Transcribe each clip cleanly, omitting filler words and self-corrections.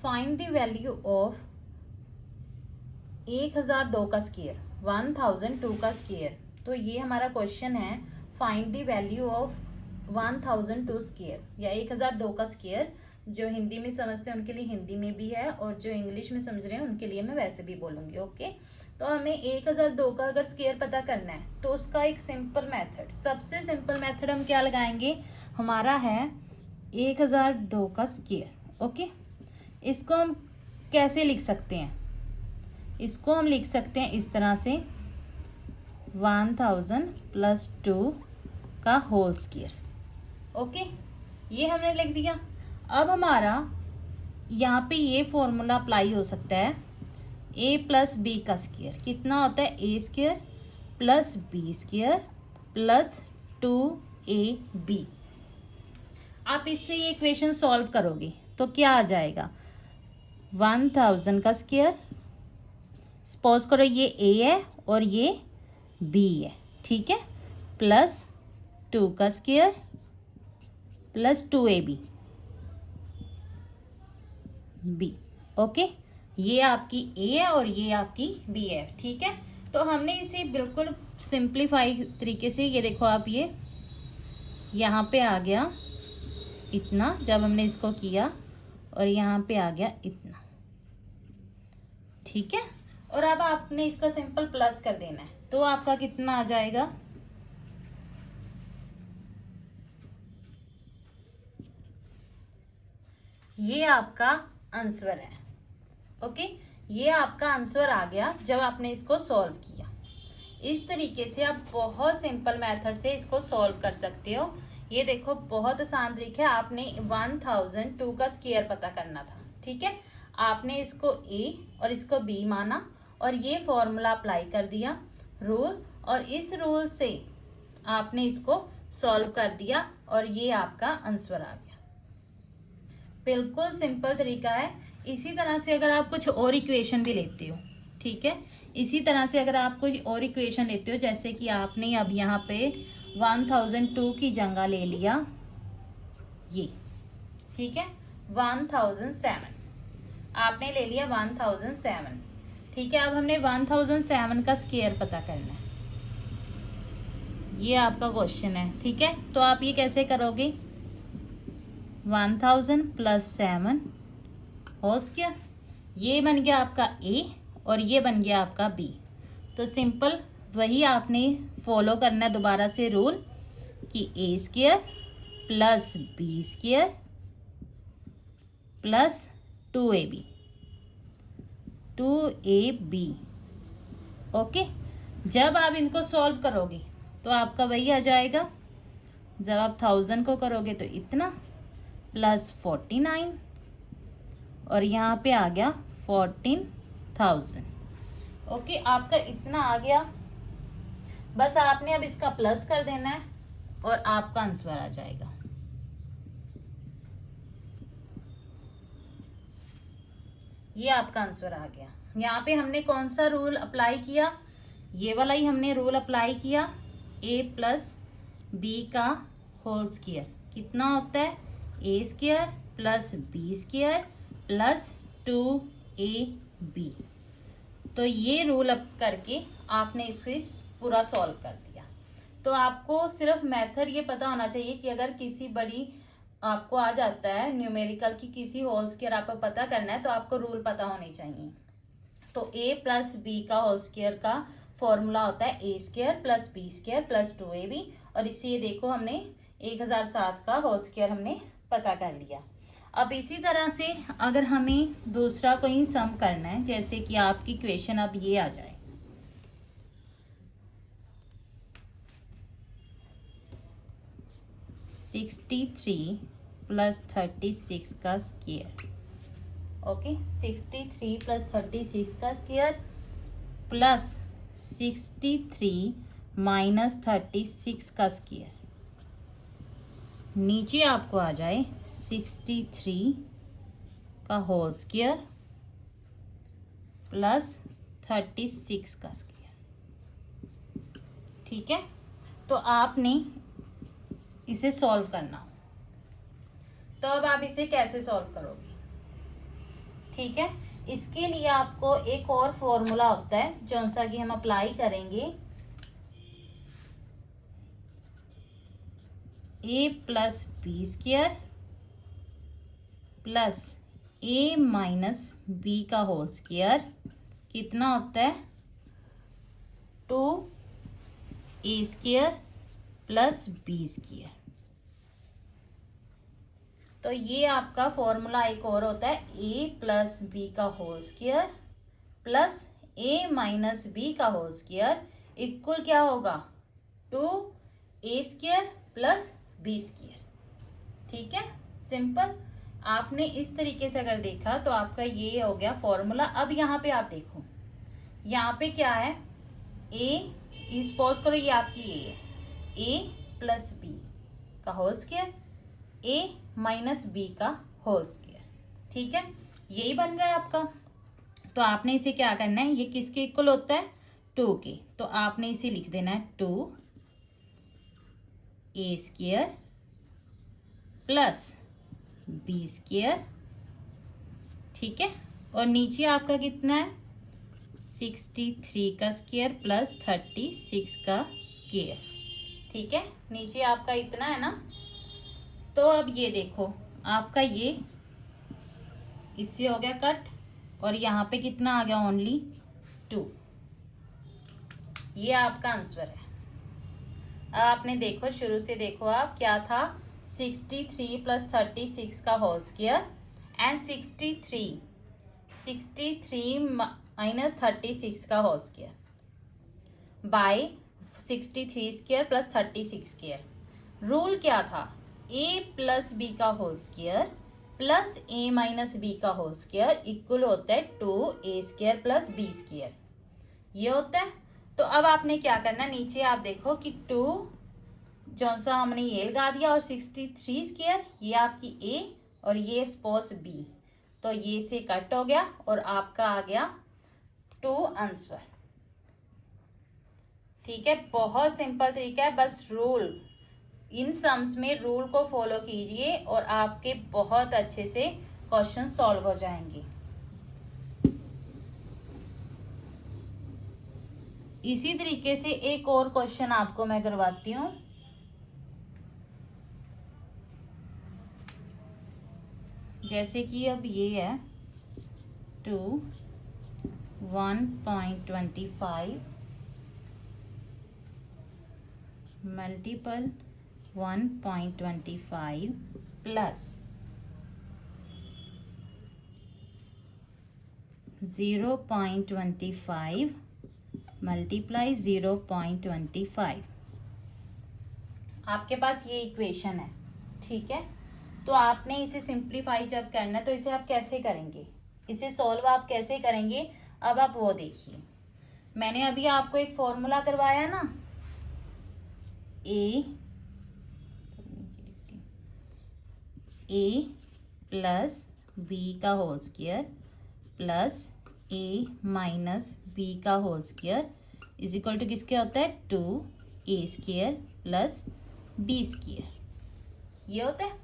Find the value of 1002 का square, 1002 का square. तो ये हमारा क्वेश्चन है, find the value of 1002 square या 1002 का स्क्वायर। जो हिंदी में समझते हैं उनके लिए हिंदी में भी है, और जो इंग्लिश में समझ रहे हैं उनके लिए मैं वैसे भी बोलूंगी। ओके, तो हमें 1002 का अगर स्क्वायर पता करना है तो उसका एक सिंपल मेथड, सबसे सिंपल मेथड हम क्या लगाएंगे, हमारा है 1002 का स्क्वायर। ओके, इसको हम कैसे लिख सकते हैं, इसको हम लिख सकते हैं इस तरह से 1000 प्लस 2 का होल स्क्वायर। ओके, ये हमने लिख दिया। अब हमारा यहाँ पे ये फॉर्मूला अप्लाई हो सकता है, a प्लस बी का स्क्वायर कितना होता है, a square plus b square plus 2ab। आप इससे ये इक्वेशन सॉल्व करोगे तो क्या आ जाएगा, 1000 का स्क्वायर, सपोज करो ये a है और ये b है, ठीक है, प्लस 2 का square plus 2ab b। Okay, ये आपकी a है और ये आपकी b है, ठीक है। तो हमने इसे बिल्कुल सिंप्लीफाई तरीके से, ये देखो आप, ये यहाँ पे आ गया इतना जब हमने इसको किया, और यहाँ पे आ गया इतना, ठीक है। और अब आपने इसका सिंपल प्लस कर देना है, तो आपका कितना आ जाएगा, ये आपका आंसर है। ओके, ये आपका आंसर आ गया जब आपने इसको सॉल्व किया। इस तरीके से आप बहुत सिंपल मेथड से इसको सॉल्व कर सकते हो। ये देखो बहुत आसान तरीका है। आपने 1002 का स्क्वायर पता करना था, ठीक है, आपने इसको a और इसको b माना और ये फॉर्मूला अप्लाई कर दिया रूल, और इस रूल से आपने इसको सॉल्व कर दिया और ये आपका आंसर आ गया। बिल्कुल सिंपल तरीका है। इसी तरह से अगर आप कुछ और इक्वेशन भी लेते हो, ठीक है, इसी तरह से अगर आप कुछ और इक्वेशन लेते हो, जैसे कि आपने अब यहाँ पे 1002 की जगह ले लिया ये, ठीक है, 1007 आपने ले लिया 1007, ठीक है। अब हमने 1007 का स्क्वायर पता करना है, ये आपका क्वेश्चन है, ठीक है। तो आप ये कैसे करोगे, 1000 प्लस 7 होल स्क्वायर, ये बन गया आपका a और ये बन गया आपका b। तो सिंपल वही आपने फॉलो करना है दोबारा से रूल कि a square plus b square plus 2ab। Okay, जब आप इनको सॉल्व करोगे तो आपका वही आ जाएगा, जब आप 1000 को करोगे तो इतना प्लस 49 और यहाँ पे आ गया 14,000। ओके, आपका इतना आ गया, बस आपने अब इसका प्लस कर देना है और आपका आंसर आ जाएगा। ये आपका आंसर आ गया। यहाँ पे हमने कौन सा रूल अप्लाई किया, ये वाला ही हमने रूल अप्लाई किया, a प्लस बी का होल स्क्वायर कितना होता है, a square plus b square plus 2ab। तो ये रूल अप करके आपने इसे पूरा सॉल्व कर दिया। तो आपको सिर्फ मेथड ये पता होना चाहिए कि अगर किसी बड़ी आपको आ जाता है न्यूमेरिकल की किसी होल स्क्वायर आपको पता करना है तो आपको रूल पता होने चाहिए। तो a प्लस बी का होल स्क्वायर का फॉर्मूला होता है a square plus b square plus 2ab, और इसे ये देखो हमने 1007 का होल स्क्वायर हमने पता कर लिया। अब इसी तरह से अगर हमें दूसरा कोई सम करना है, जैसे कि आपकी क्वेश्चन अब ये आ जाए, (63 प्लस 36 का स्क्वायर। ओके, 63 प्लस 36 का स्क्वायर प्लस 63 माइनस 36 का स्क्वायर, नीचे आपको आ जाए 63 का होल स्क्वायर प्लस 36 का स्क्वायर, ठीक है। तो आपने इसे सॉल्व करना हो, तो अब आप इसे कैसे सॉल्व करोगे, ठीक है। इसके लिए आपको एक और फॉर्मूला होता है जो सा कि हम अप्लाई करेंगे, ए प्लस बी स्क्वायर प्लस ए माइनस बी का होल स्क्वायर कितना होता है, 2a square plus b square. तो ये आपका फॉर्मूला एक और होता है, a प्लस बी का whole square plus a minus b का होल स्क्वायर इक्वल क्या होगा, 2a square plus b square. ठीक है, सिंपल। आपने इस तरीके से अगर देखा तो आपका ये हो गया फॉर्मूला। अब यहाँ पे आप देखो, यहाँ पे क्या है, a, सपोज करो ये आपकी a है, a प्लस बी का whole square, a minus b का होल स्क्वायर। ठीक है, यही बन रहा है आपका। तो आपने इसे क्या करना है, ये किसके इक्वल होता है, 2 के। तो आपने इसे लिख देना है 2a square plus b square. ठीक है, और नीचे आपका कितना है, 63 का स्क्वायर प्लस 36 का स्क्वायर। ठीक है, नीचे आपका इतना है ना। तो अब ये देखो, आपका ये इससे हो गया कट, और यहाँ पे कितना आ गया, ओनली 2। ये आपका आंसर है। अब आपने देखो, शुरू से देखो आप, क्या था, 63 प्लस 36 का होल स्क्वायर एंड 63 माइनस 36 का whole square by 63 square plus 36 square. Rule क्या था, a प्लस बी का whole square plus a minus b का होल स्क्वायर इक्वल होता है 2a square plus b square, ये होता है। तो अब आपने क्या करना है, नीचे आप देखो कि 2 जो सा हमने ये लगा दिया, और 63 स्क्वायर ये आपकी a और ये स्पोज b, तो ये से कट हो गया और आपका आ गया 2 आंसर। ठीक है, बहुत सिंपल तरीका है, बस रूल, इन सम्स में रूल को फॉलो कीजिए और आपके बहुत अच्छे से क्वेश्चन सॉल्व हो जाएंगे। इसी तरीके से एक और क्वेश्चन आपको मैं करवाती हूँ। जैसे कि अब ये है 2 1.25 मल्टीपल 1.25 प्लस 0.25 मल्टीप्लाई 0.25। आपके पास ये इक्वेशन है। ठीक है, तो आपने इसे सिंप्लीफाई जब करना है तो इसे आप कैसे करेंगे, इसे सॉल्व आप कैसे करेंगे, अब आप वो देखिए। मैंने अभी आपको एक फॉर्मूला करवाया ना, a प्लस बी का whole square plus a minus b का whole square is equal to किसके होता है, 2a square plus b square, ये होता है।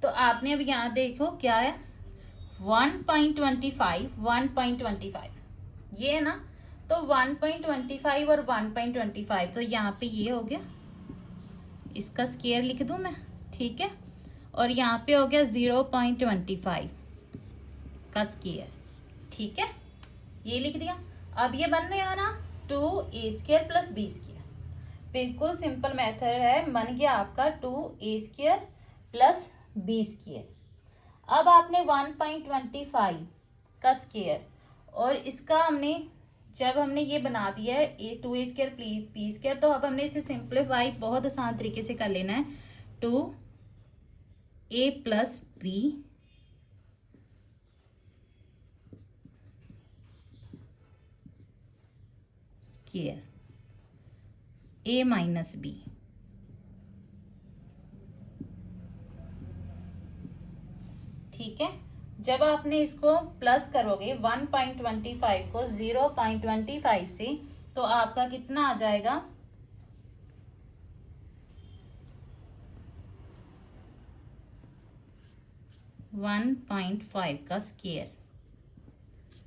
तो आपने अब यहाँ देखो क्या है, 1.25 ये है ना, तो 1.25 और 1.25, तो यहाँ पे ये हो गया, इसका स्क्वायर लिख दूं मैं। ठीक है, और यहाँ पे हो गया 0.25 का स्क्वायर। ठीक है, ये लिख दिया। अब ये बन रहा है ना 2a square plus b square, बिल्कुल सिंपल मेथड है, बन गया आपका 2a square plus b square. अब आपने 1.25 का स्क्वायर और इसका हमने जब हमने ये बना दिया है 2a स्क्वायर b स्क्वायर, तो अब हमने इसे सिंप्लीफाई बहुत आसान तरीके से कर लेना है, 2a plus b square a minus b। ठीक है, जब आपने इसको प्लस करोगे 1.25 को 0.25 से, तो आपका कितना आ जाएगा, 1.5 का स्क्वायर।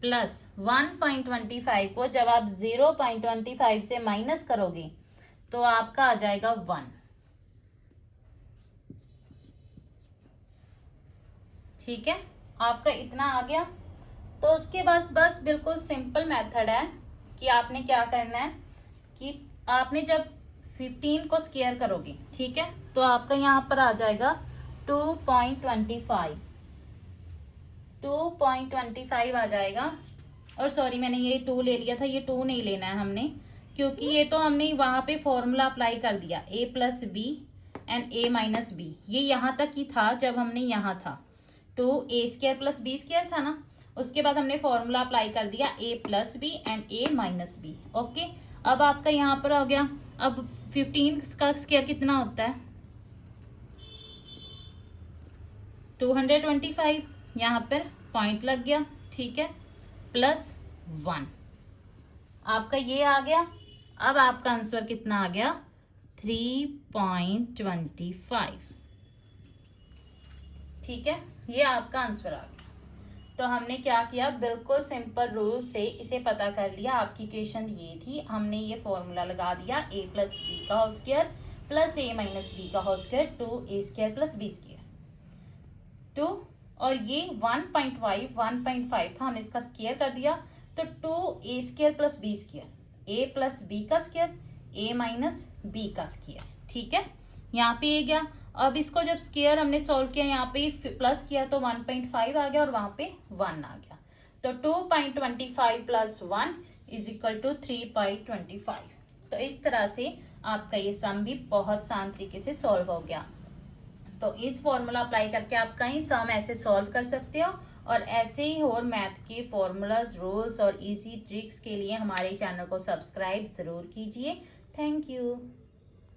प्लस 1.25 को जब आप 0.25 से माइनस करोगे तो आपका आ जाएगा 1। ठीक है, आपका इतना आ गया। तो उसके बाद बस बिल्कुल सिंपल मेथड है कि आपने क्या करना है कि आपने जब 15 को स्क्वायर करोगे, ठीक है, तो आपका यहाँ पर आ जाएगा 2.25 आ जाएगा। और सॉरी, मैंने ये 2 ले लिया था, ये 2 नहीं लेना है हमने, क्योंकि ये तो हमने वहां पे फॉर्मूला अप्लाई कर दिया, a plus b and a minus b, ये यहाँ तक ही था जब हमने यहाँ था 2a² प्लस b स्क्वायर था ना, उसके बाद हमने फॉर्मूला अप्लाई कर दिया a plus b and a minus b. Okay, अब आपका यहाँ पर हो गया। अब 15 का स्क्वायर कितना होता है 225, यहाँ पर पॉइंट लग गया, ठीक है, प्लस 1 आपका ये आ गया। अब आपका आंसर कितना आ गया 3.25। ठीक है, ये आपका आंसर आ गया। तो हमने क्या किया, बिल्कुल सिंपल रूल से इसे पता कर लिया। आपकी क्वेश्चन ये थी, हमने ये फॉर्मूला लगा दिया a प्लस बी का whole square plus a minus b का whole square 2a² plus b square 2, और ये 1.5 था, हमने इसका स्क्वायर कर दिया तो 2a² plus b square, a plus b का स्क्वायर a माइनस b का स्क्वायर। ठीक है, यहाँ पे ये गया। अब इसको जब स्क्वायर हमने सॉल्व किया, यहाँ पे प्लस किया तो 1.5 आ गया और वहां पे 1 आ गया। तो 2.25 प्लस 1 इज इक्वल टू 3.25। तो इस तरह से आपका ये सम भी बहुत आसान तरीके से सॉल्व हो गया। तो इस फॉर्मूला अप्लाई करके आप कई सम ऐसे सॉल्व कर सकते हो, और ऐसे ही और मैथ के फॉर्मूलाज, रूल्स और इजी ट्रिक्स के लिए हमारे चैनल को सब्सक्राइब जरूर कीजिए। Thank you.